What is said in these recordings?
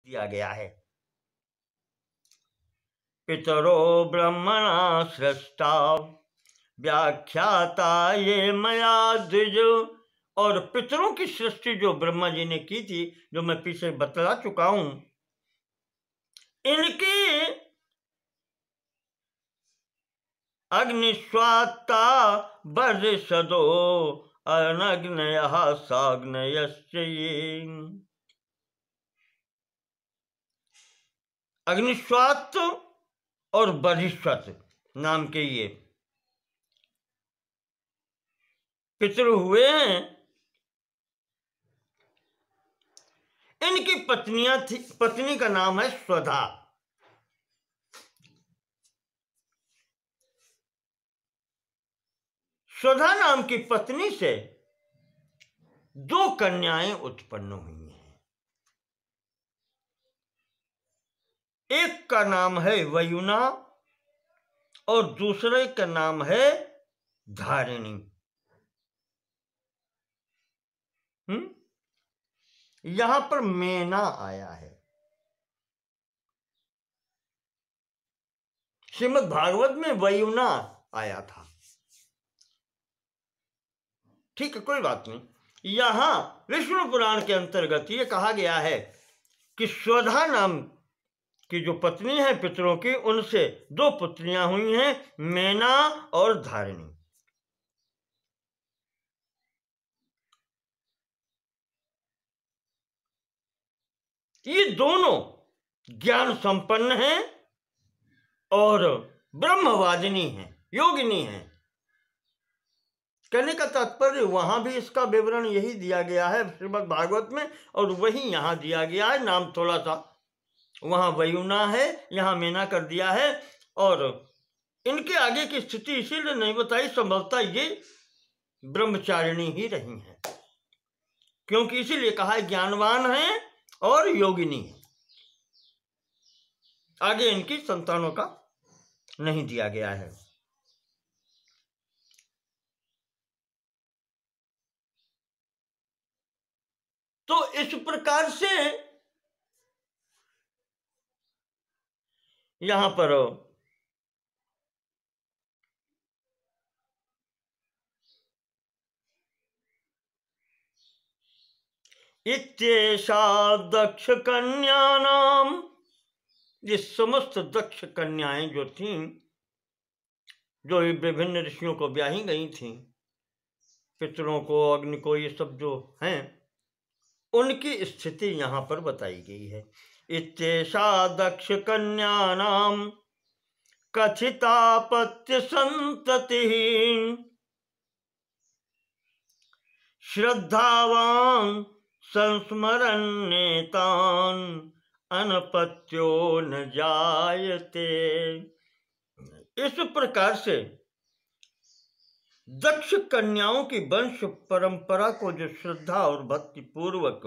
दिया गया है। पितरो ब्रह्मणा सृष्टा व्याख्याता ये मया द्विज। और पितरों की सृष्टि जो ब्रह्मा जी ने की थी, जो मैं पीछे बतला चुका हूं, इनकी अग्निस्वात्ता बर्षदो अनग्नय साग्नयश्च ये। अग्निस्वात और बर्हिस्वत नाम के ये पितृ हुए हैं। इनकी पत्नियां थी, पत्नी का नाम है स्वधा। स्वधा नाम की पत्नी से 2 कन्याएं उत्पन्न हुई हैं। एक का नाम है वयुना और दूसरे का नाम है धारिणी। यहां पर मेना आया है। श्रीमद् भागवत में वयुना आया था, ठीक है, कोई बात नहीं। यहां विष्णु पुराण के अंतर्गत ये कहा गया है कि स्वधा नाम की जो पत्नी है पितरों की, उनसे 2 पुत्रियां हुई हैं, मेना और धारिणी। ये दोनों ज्ञान संपन्न हैं और ब्रह्मवादिनी हैं, योगिनी हैं। कहने का तात्पर्य वहां भी इसका विवरण यही दिया गया है श्रीमद् भागवत में, और वही यहां दिया गया है। नाम थोड़ा सा वहां वयुना है, यहां मेना कर दिया है। और इनके आगे की स्थिति इसीलिए नहीं बताई, संभवतः ये ब्रह्मचारिणी ही रही हैं, क्योंकि इसीलिए कहा है ज्ञानवान है और योगिनी है। आगे इनकी संतानों का नहीं दिया गया है। तो इस प्रकार से यहां पर इत्येषा दक्ष कन्यानाम, ये समस्त दक्ष कन्याएं जो थीं, जो विभिन्न ऋषियों को ब्याही गई थीं, पितरों को, अग्नि को, ये सब जो हैं, उनकी स्थिति यहां पर बताई गई है। इत्येषा दक्ष कन्यानाम कथितापत्य संततिः श्रद्धावान संस्मरन्नेतान अनपत्यो न जायते। इस प्रकार से दक्ष कन्याओं की वंश परंपरा को जो श्रद्धा और भक्ति पूर्वक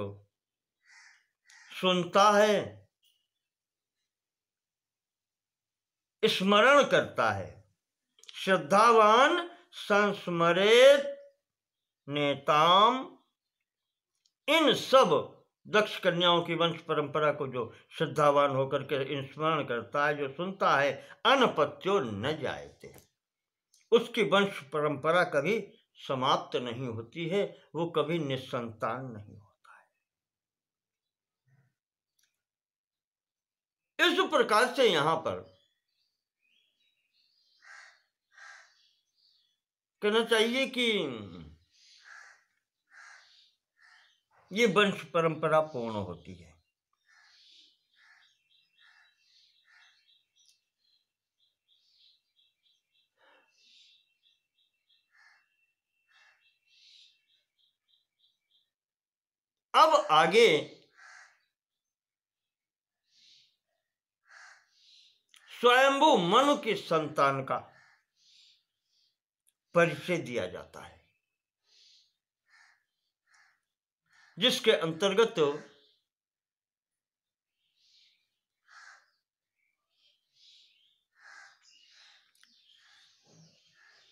सुनता है, स्मरण करता है, श्रद्धावान संस्मरेत नेताम, इन सब दक्ष कन्याओं की वंश परंपरा को जो श्रद्धावान होकर के स्मरण करता है, जो सुनता है, अनपत्यो न जायते, उसकी वंश परंपरा कभी समाप्त नहीं होती है, वो कभी निसंतान नहीं होता है। इस प्रकार से यहां पर कहना चाहिए कि ये वंश परंपरा पूर्ण होती है। अब आगे स्वयंभू मनु की संतान का परिचय दिया जाता है, जिसके अंतर्गत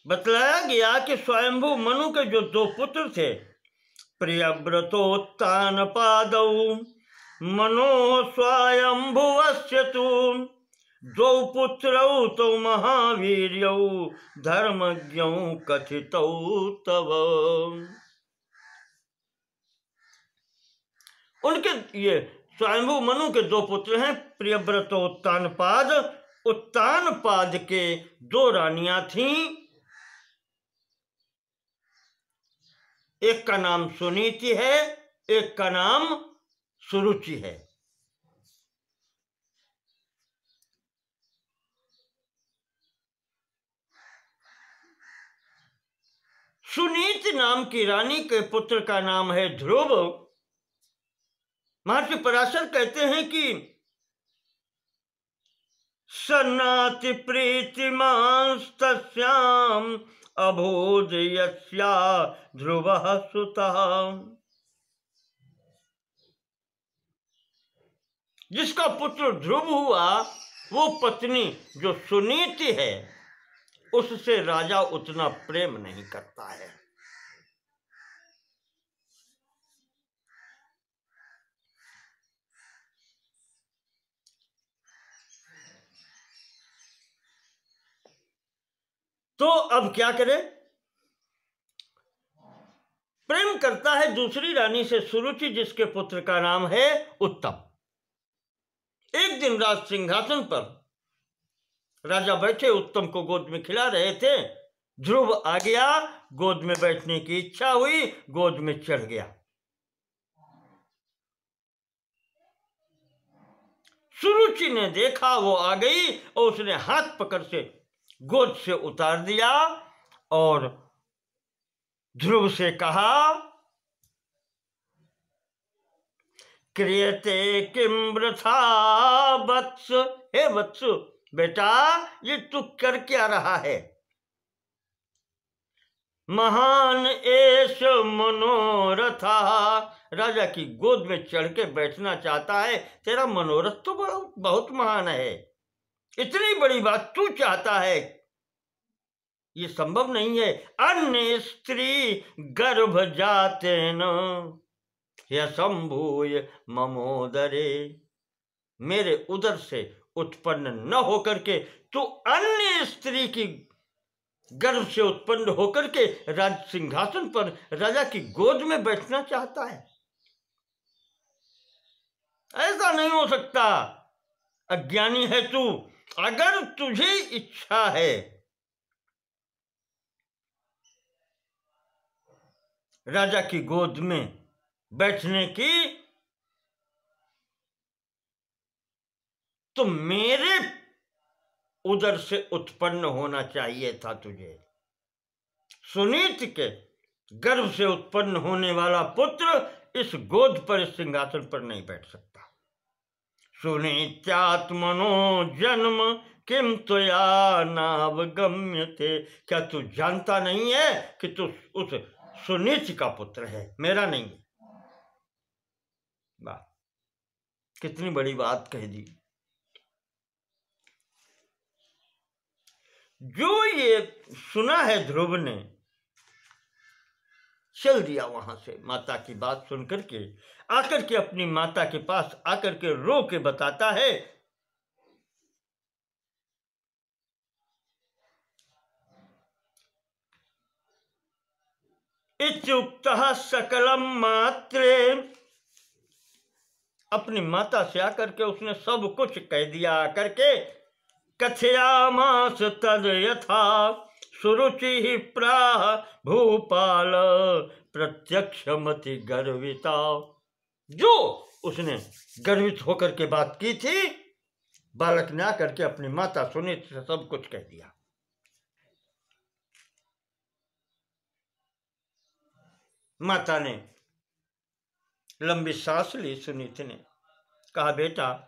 बतलाया गया कि स्वयंभू मनु के जो 2 पुत्र थे, प्रियव्रतोत्तानपादौ मनो स्वायंभुवस्य तु द्वौ पुत्रौ तौ महावीर्यौ धर्मज्ञौ कथितौ तव। उनके ये स्वयंभू मनु के दो पुत्र हैं, प्रियव्रत और उत्तानपाद। उत्तानपाद के दो रानियां थीं, एक का नाम सुनीति है, एक का नाम सुरुचि है। सुनीति नाम की रानी के पुत्र का नाम है ध्रुव। महर्षि पराशर कहते हैं कि सन्नाति प्रीतिमांस्तस्याम अभूद यस्या ध्रुवः सुतः। जिसका पुत्र ध्रुव हुआ वो पत्नी जो सुनीति है उससे राजा उतना प्रेम नहीं करता है। तो अब क्या करे? प्रेम करता है दूसरी रानी से सुरुचि, जिसके पुत्र का नाम है उत्तम। एक दिन राज सिंहासन पर राजा बैठे, उत्तम को गोद में खिला रहे थे। ध्रुव आ गया, गोद में बैठने की इच्छा हुई, गोद में चढ़ गया। सुरुचि ने देखा वो आ गई और उसने हाथ पकड़ से गोद से उतार दिया और ध्रुव से कहा, क्रियते किम वृथा वत्स। हे वत्स, बेटा ये तू कर क्या रहा है? महान एष मनोरथा। राजा की गोद में चढ़ के बैठना चाहता है, तेरा मनोरथ तो बहुत महान है। इतनी बड़ी बात तू चाहता है, ये संभव नहीं है। अन्य स्त्री गर्भ जाते न यसंभूय ममोदरे। मेरे उदर से उत्पन्न न होकर के तू अन्य स्त्री की गर्भ से उत्पन्न होकर के राज सिंहासन पर राजा की गोद में बैठना चाहता है। ऐसा नहीं हो सकता, अज्ञानी है तू। अगर तुझे इच्छा है राजा की गोद में बैठने की, तो मेरे उदर से उत्पन्न होना चाहिए था तुझे। सुनीति के गर्भ से उत्पन्न होने वाला पुत्र इस गोद पर, इस सिंहासन पर नहीं बैठ सकता। सुनीत्यात्मनो जन्म किम त्वया नावगम्य थे। क्या तू जानता नहीं है कि तू उस सुनीति का पुत्र है, मेरा नहीं। बात कितनी बड़ी बात कह दी। जो ये सुना है ध्रुव ने, चल दिया वहां से। माता की बात सुनकर के आकर के अपनी माता के पास आकर के रो के बताता है, इत्युक्तः सकलम मात्रे। अपनी माता से आकर के उसने सब कुछ कह दिया। आकर के कथयामास तद यथा सुरुचि प्राह भूपाल प्रत्यक्षमति गर्विता। जो उसने गर्वित होकर के बात की थी, बालक ने आकर के अपनी माता सुनीति से सब कुछ कह दिया। माता ने लंबी सांस ली। सुनीति ने कहा, बेटा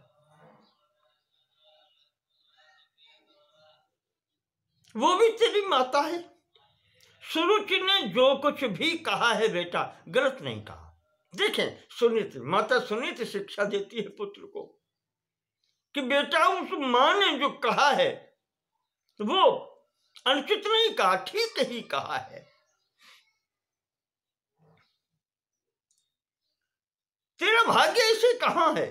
वो भी तेरी माता है। सुरुचि ने जो कुछ भी कहा है बेटा, गलत नहीं कहा। देखें, सुनीति, माता सुनीति शिक्षा देती है पुत्र को कि बेटा उस मां ने जो कहा है वो अनुचित नहीं कहा, ठीक ही कहा है। तेरा भाग्य ऐसे कहाँ है?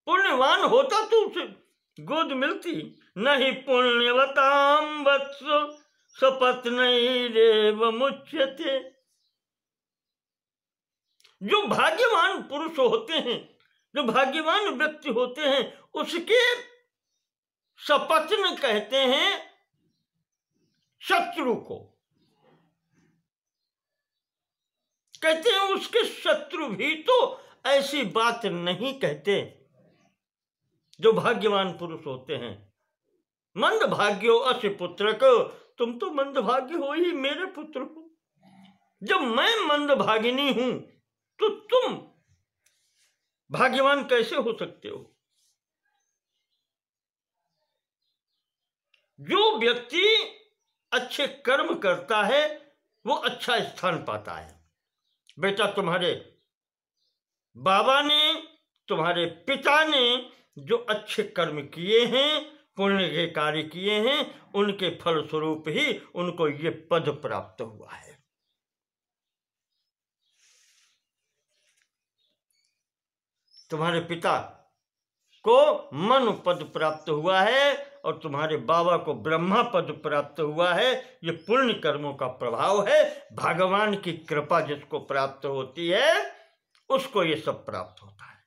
पुण्यवान होता तो उसे गोद मिलती। नहीं पुण्यवताम वत्स सपत्नैरेव मुच्यते। जो भाग्यवान पुरुष होते हैं, जो भाग्यवान व्यक्ति होते हैं, उसके सपत्न कहते हैं शत्रु को। कहते हैं उसके शत्रु भी तो ऐसी बात नहीं कहते जो भाग्यवान पुरुष होते हैं। मंद भाग्यो अस्य पुत्र को, तुम तो मंद भाग्य हो ही मेरे पुत्र हो। जब मैं मंद भागिनी हूं तो तुम भाग्यवान कैसे हो सकते हो? जो व्यक्ति अच्छे कर्म करता है वो अच्छा स्थान पाता है। बेटा, तुम्हारे बाबा ने, तुम्हारे पिता ने जो अच्छे कर्म किए हैं, पुण्य के कार्य किए हैं, उनके फल स्वरूप ही उनको ये पद प्राप्त हुआ है। तुम्हारे पिता को मनु पद प्राप्त हुआ है और तुम्हारे बाबा को ब्रह्मा पद प्राप्त हुआ है। ये पुण्य कर्मों का प्रभाव है। भगवान की कृपा जिसको प्राप्त होती है उसको ये सब प्राप्त होता है।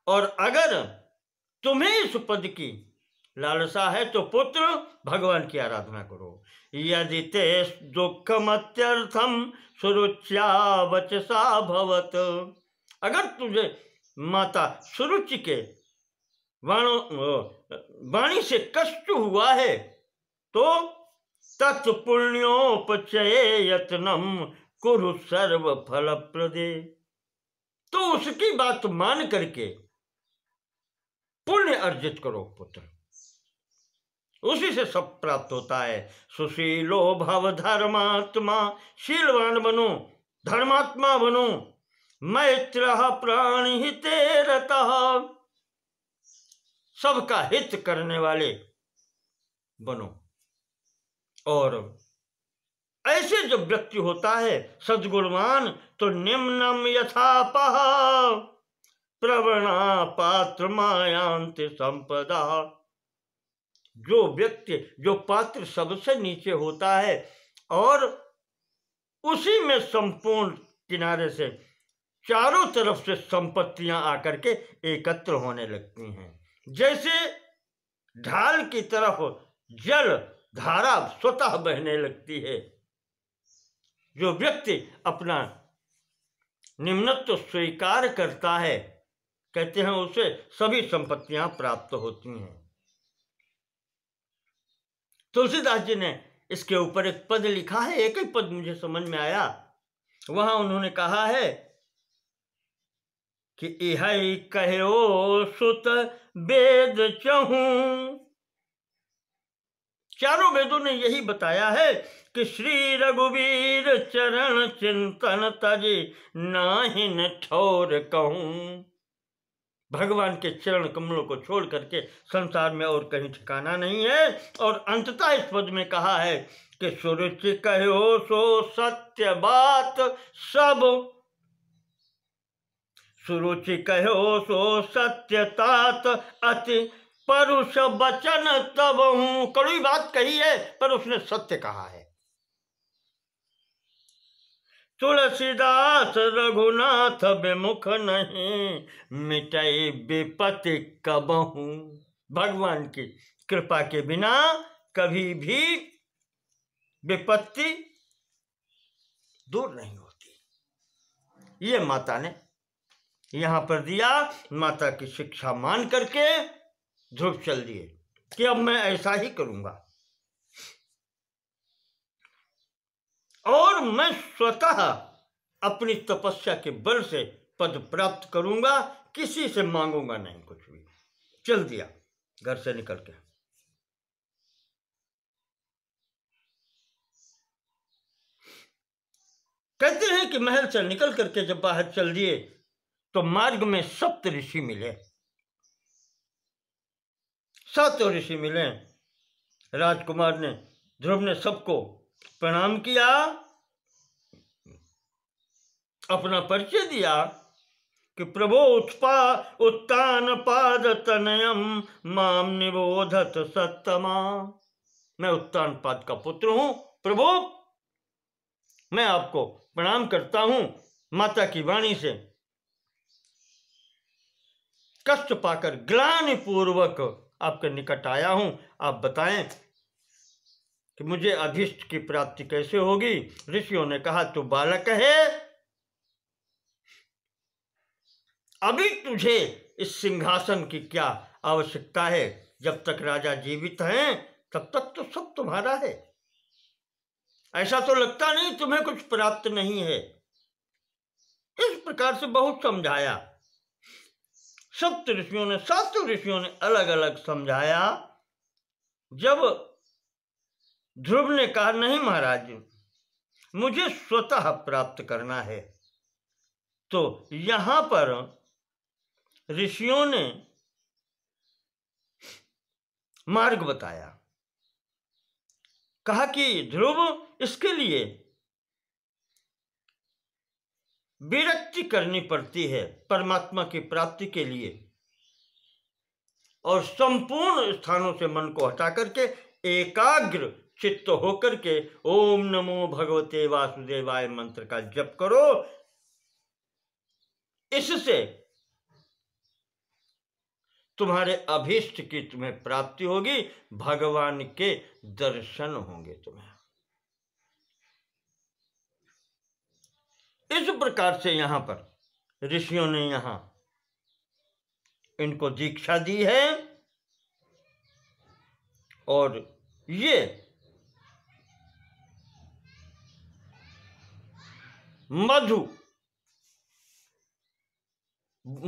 और अगर तुम्हें इस पद की लालसा है तो पुत्र भगवान की आराधना करो। यदि ते दुःखमत्यर्थम सुरुच्या वचसा भवत। अगर तुझे माता सुरुचि के वाणी से कष्ट हुआ है तो तत्पुण्योपचये यत्नम कुरु सर्व फल प्रदे। तो उसकी बात मान करके पुण्य अर्जित करो पुत्र, उसी से सब प्राप्त होता है। सुशीलो भव धर्मात्मा, शीलवान बनो, धर्मात्मा बनो। मैत्र प्राणिहिते रतः, सबका हित करने वाले बनो। और ऐसे जब व्यक्ति होता है सद्गुणवान तो निम्नम यथापह प्रवणा पात्र मायांति संपदा। जो व्यक्ति, जो पात्र सबसे नीचे होता है और उसी में संपूर्ण किनारे से चारों तरफ से संपत्तियां आकर के एकत्र होने लगती हैं। जैसे ढाल की तरफ जल धारा स्वतः बहने लगती है। जो व्यक्ति अपना निम्नत्व स्वीकार करता है, कहते हैं उसे सभी संपत्तियां प्राप्त होती हैं। तुलसीदास जी ने इसके ऊपर एक पद लिखा है, एक ही पद मुझे समझ में आया। वहां उन्होंने कहा है कि इह कहो सुत वेद चहूं। चारों वेदों ने यही बताया है कि श्री रघुवीर चरण चिंतन तजी नाहिन ठोर कहूं। भगवान के चरण कमलों को छोड़ करके संसार में और कहीं ठिकाना नहीं है। और अंततः इस पद में कहा है कि सुरुचि कहो सो सत्य बात सब, सुरुचि कहो सो सत्य तात अति परुष बचन तब हूं। कड़वी बात कही है पर उसने सत्य कहा है। तुलसीदास रघुनाथ विमुख नहीं मिटाई विपत्ति कबहू। भगवान की कृपा के बिना कभी भी विपत्ति दूर नहीं होती। ये माता ने यहां पर दिया। माता की शिक्षा मान करके ध्रुव चल दिए कि अब मैं ऐसा ही करूंगा और मैं स्वतः अपनी तपस्या के बल से पद प्राप्त करूंगा, किसी से मांगूंगा नहीं कुछ भी। चल दिया घर से निकल के। कहते हैं कि महल से निकल करके जब बाहर चल दिए तो मार्ग में सप्त ऋषि मिले। 7 ऋषि मिले। राजकुमार ने, ध्रुव ने सबको प्रणाम किया अपना परिचय दिया कि प्रभो उत्तान पाद तनयम माम निबोधत सत्तमा। मैं उत्तान पाद का पुत्र हूं प्रभु, मैं आपको प्रणाम करता हूं। माता की वाणी से कष्ट पाकर ग्लानि पूर्वक आपके निकट आया हूं। आप बताएं कि मुझे अभीष्ट की प्राप्ति कैसे होगी। ऋषियों ने कहा तू बालक है, अभी तुझे इस सिंहासन की क्या आवश्यकता है। जब तक राजा जीवित हैं तब तक तो सब तुम्हारा है। ऐसा तो लगता नहीं तुम्हें कुछ प्राप्त नहीं है। इस प्रकार से बहुत समझाया। सप्त ऋषियों ने, सातों ऋषियों ने अलग अलग समझाया। जब ध्रुव ने कहा नहीं महाराज, मुझे स्वतः प्राप्त करना है, तो यहां पर ऋषियों ने मार्ग बताया। कहा कि ध्रुव, इसके लिए विरक्ति करनी पड़ती है परमात्मा की प्राप्ति के लिए, और संपूर्ण स्थानों से मन को हटा करके एकाग्र चित्त होकर के ओम नमो भगवते वासुदेवाय मंत्र का जप करो। इससे तुम्हारे अभीष्ट की तुम्हें प्राप्ति होगी, भगवान के दर्शन होंगे तुम्हें। इस प्रकार से यहां पर ऋषियों ने यहां इनको दीक्षा दी है। और ये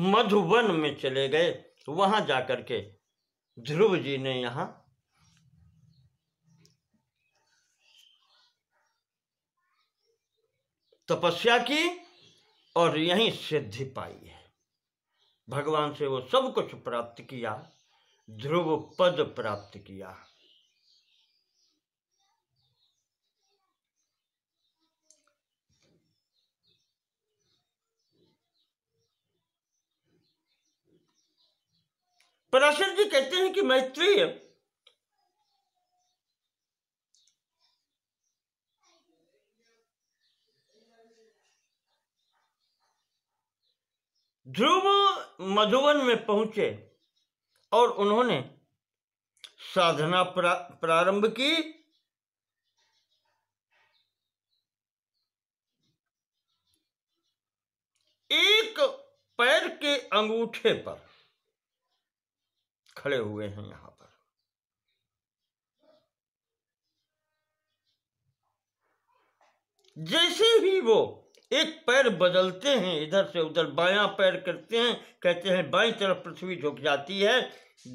मधुवन में चले गए। वहां जाकर के ध्रुव जी ने यहां तपस्या की और यहीं सिद्धि पाई है। भगवान से वो सब कुछ प्राप्त किया, ध्रुव पद प्राप्त किया। पराशर जी कहते हैं कि मैत्रेय ध्रुव मधुवन में पहुंचे और उन्होंने साधना प्रारंभ की। एक पैर के अंगूठे पर खड़े हुए हैं। यहां पर जैसे ही वो एक पैर बदलते हैं, इधर से उधर बायां पैर करते हैं, कहते हैं बाईं तरफ पृथ्वी झुक जाती है।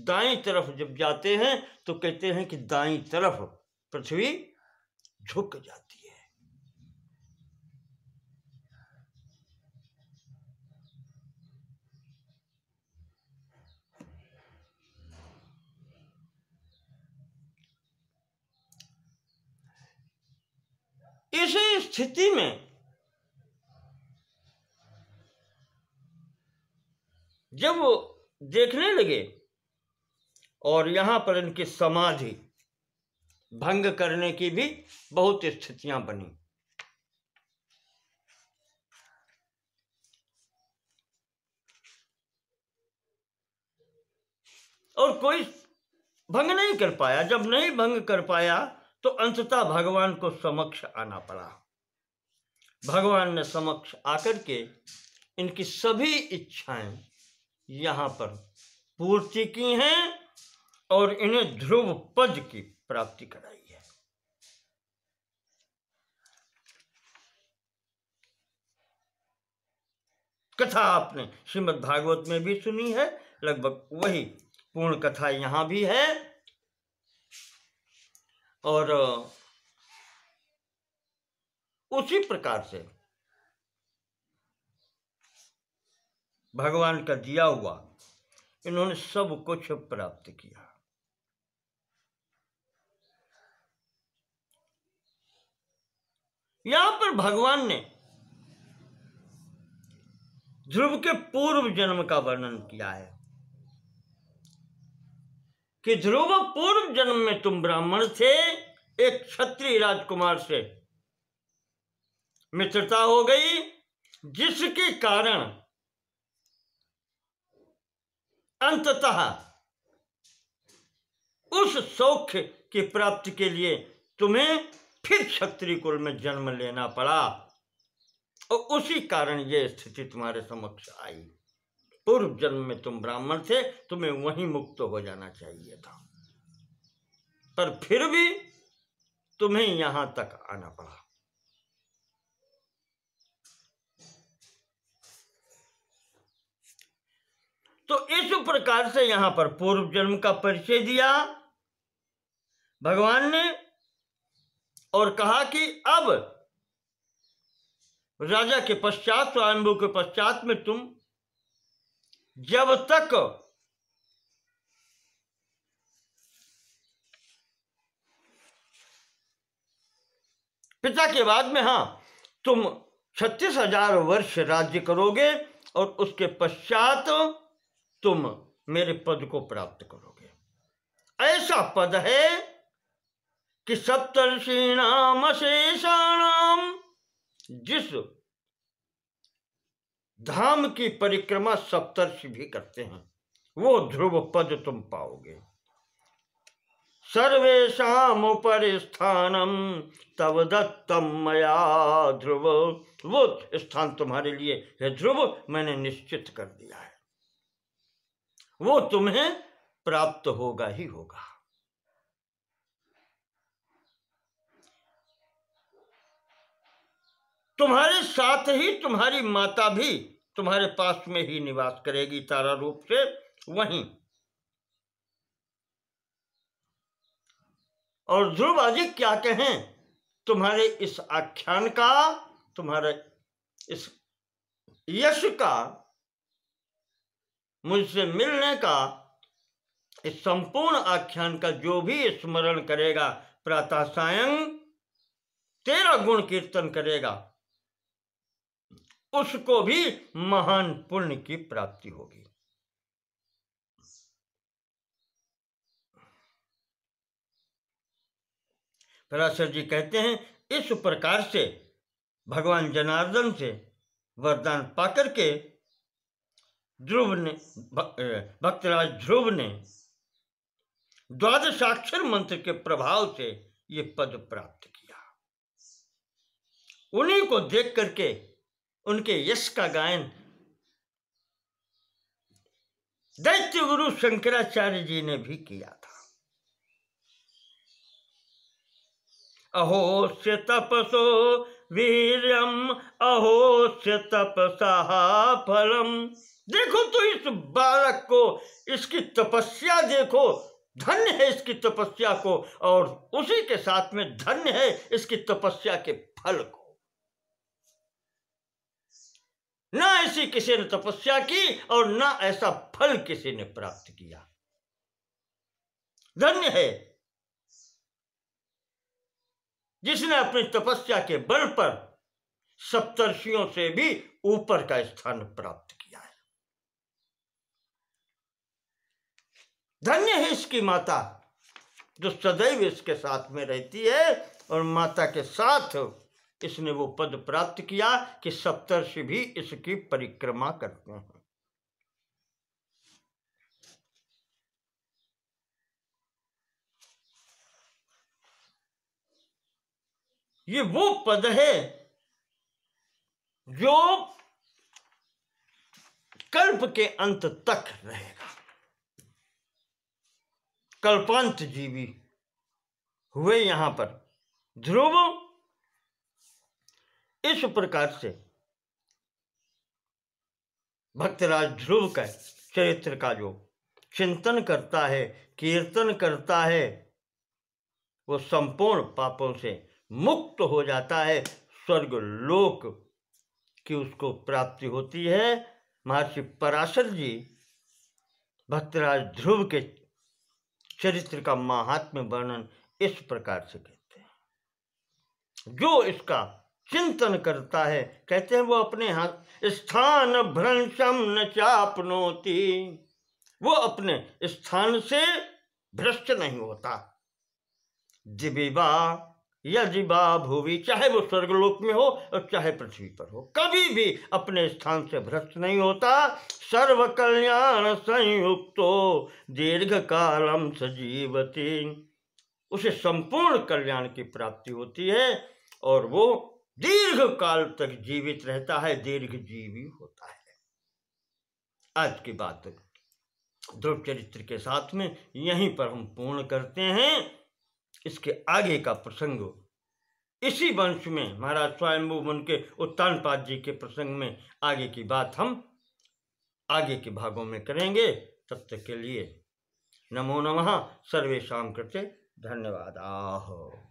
दाईं तरफ जब जाते हैं तो कहते हैं कि दाईं तरफ पृथ्वी झुक जाती है। इसी स्थिति में जब वो देखने लगे और यहां पर इनकी समाधि भंग करने की भी बहुत स्थितियां बनी। और कोई भंग नहीं कर पाया। जब नहीं भंग कर पाया तो अंततः भगवान को समक्ष आना पड़ा। भगवान ने समक्ष आकर के इनकी सभी इच्छाएं यहां पर पूर्ति की हैं और इन्हें ध्रुव पद की प्राप्ति कराई है। कथा आपने श्रीमद् भागवत में भी सुनी है, लगभग वही पूर्ण कथा यहां भी है। और उसी प्रकार से भगवान का दिया हुआ इन्होंने सब कुछ प्राप्त किया। यहां पर भगवान ने ध्रुव के पूर्व जन्म का वर्णन किया है कि ध्रुव पूर्व जन्म में तुम ब्राह्मण थे, एक क्षत्रिय राजकुमार से मित्रता हो गई, जिसके कारण अंततः उस सौख्य की प्राप्ति के लिए तुम्हें फिर क्षत्रिय कुल में जन्म लेना पड़ा और उसी कारण यह स्थिति तुम्हारे समक्ष आई। पूर्व जन्म में तुम ब्राह्मण थे, तुम्हें वहीं मुक्त हो जाना चाहिए था, पर फिर भी तुम्हें यहां तक आना पड़ा। तो इस प्रकार से यहां पर पूर्व जन्म का परिचय दिया भगवान ने और कहा कि अब राजा के पश्चात, स्वयंभू के पश्चात में तुम जब तक पिता के बाद में, तुम 36,000 वर्ष राज्य करोगे और उसके पश्चात तुम मेरे पद को प्राप्त करोगे। ऐसा पद है कि सप्तर्षीणाम अशेषाणाम, जिस धाम की परिक्रमा सप्तर्षि भी करते हैं, वो ध्रुव पद तुम पाओगे। सर्वेषाम उपरि स्थानम तव दत्तम मया ध्रुव, वो स्थान तुम्हारे लिए है ध्रुव मैंने निश्चित कर दिया है, वो तुम्हें प्राप्त होगा ही होगा। तुम्हारे साथ ही तुम्हारी माता भी तुम्हारे पास में ही निवास करेगी तारा रूप से वहीं। और ध्रुव आदि क्या कहें, तुम्हारे इस आख्यान का, तुम्हारे इस यश का, मुझसे मिलने का, इस संपूर्ण आख्यान का जो भी स्मरण करेगा, प्रातः सायं तेरा गुण कीर्तन करेगा, उसको भी महान पुण्य की प्राप्ति होगी। पराशर जी कहते हैं, इस प्रकार से भगवान जनार्दन से वरदान पाकर के ध्रुव ने, भक्तराज ध्रुव ने द्वादशाक्षर मंत्र के प्रभाव से ये पद प्राप्त किया। उन्हीं को देख करके उनके यश का गायन दैत्य गुरु शंकराचार्य जी ने भी किया था। अहोस्य तपसो वीर्यम अहोस्य तपसा फलम। देखो तो इस बालक को, इसकी तपस्या देखो, धन्य है इसकी तपस्या को, और उसी के साथ में धन्य है इसकी तपस्या के फल को। ना ऐसी किसी ने तपस्या की और ना ऐसा फल किसी ने प्राप्त किया। धन्य है जिसने अपनी तपस्या के बल पर सप्तर्षियों से भी ऊपर का स्थान प्राप्त किया है। धन्य है इसकी माता जो सदैव इसके साथ में रहती है, और माता के साथ इसने वो पद प्राप्त किया कि सप्तर्षि भी इसकी परिक्रमा करते हैं। ये वो पद है जो कल्प के अंत तक रहेगा। कल्पांत जीवी हुए यहां पर ध्रुव। इस प्रकार से भक्तराज ध्रुव का चरित्र का जो चिंतन करता है, कीर्तन करता है, वो संपूर्ण पापों से मुक्त हो जाता है, स्वर्ग लोक की उसको प्राप्ति होती है। महर्षि पराशर जी भक्तराज ध्रुव के चरित्र का महात्म्य वर्णन इस प्रकार से कहते हैं। जो इसका चिंतन करता है, कहते हैं वो अपने स्थान भ्रंशम न चापनोति, वो अपने स्थान से भ्रष्ट नहीं होता। दिविवा यदिवा भुवि, चाहे वो स्वर्गलोक में हो और चाहे पृथ्वी पर हो, कभी भी अपने स्थान से भ्रष्ट नहीं होता। सर्व कल्याण संयुक्तो दीर्घ कालम सजीवति, उसे संपूर्ण कल्याण की प्राप्ति होती है और वो दीर्घ काल तक जीवित रहता है, दीर्घ जीवी होता है। आज की बात ध्रुव चरित्र के साथ में यहीं पर हम पूर्ण करते हैं। इसके आगे का प्रसंग इसी वंश में महाराज स्वयंभू मुनि के उत्तानपाद जी के प्रसंग में आगे की बात हम आगे के भागों में करेंगे। तब तक के लिए नमो नमः। सर्वेषां कृते धन्यवादाः।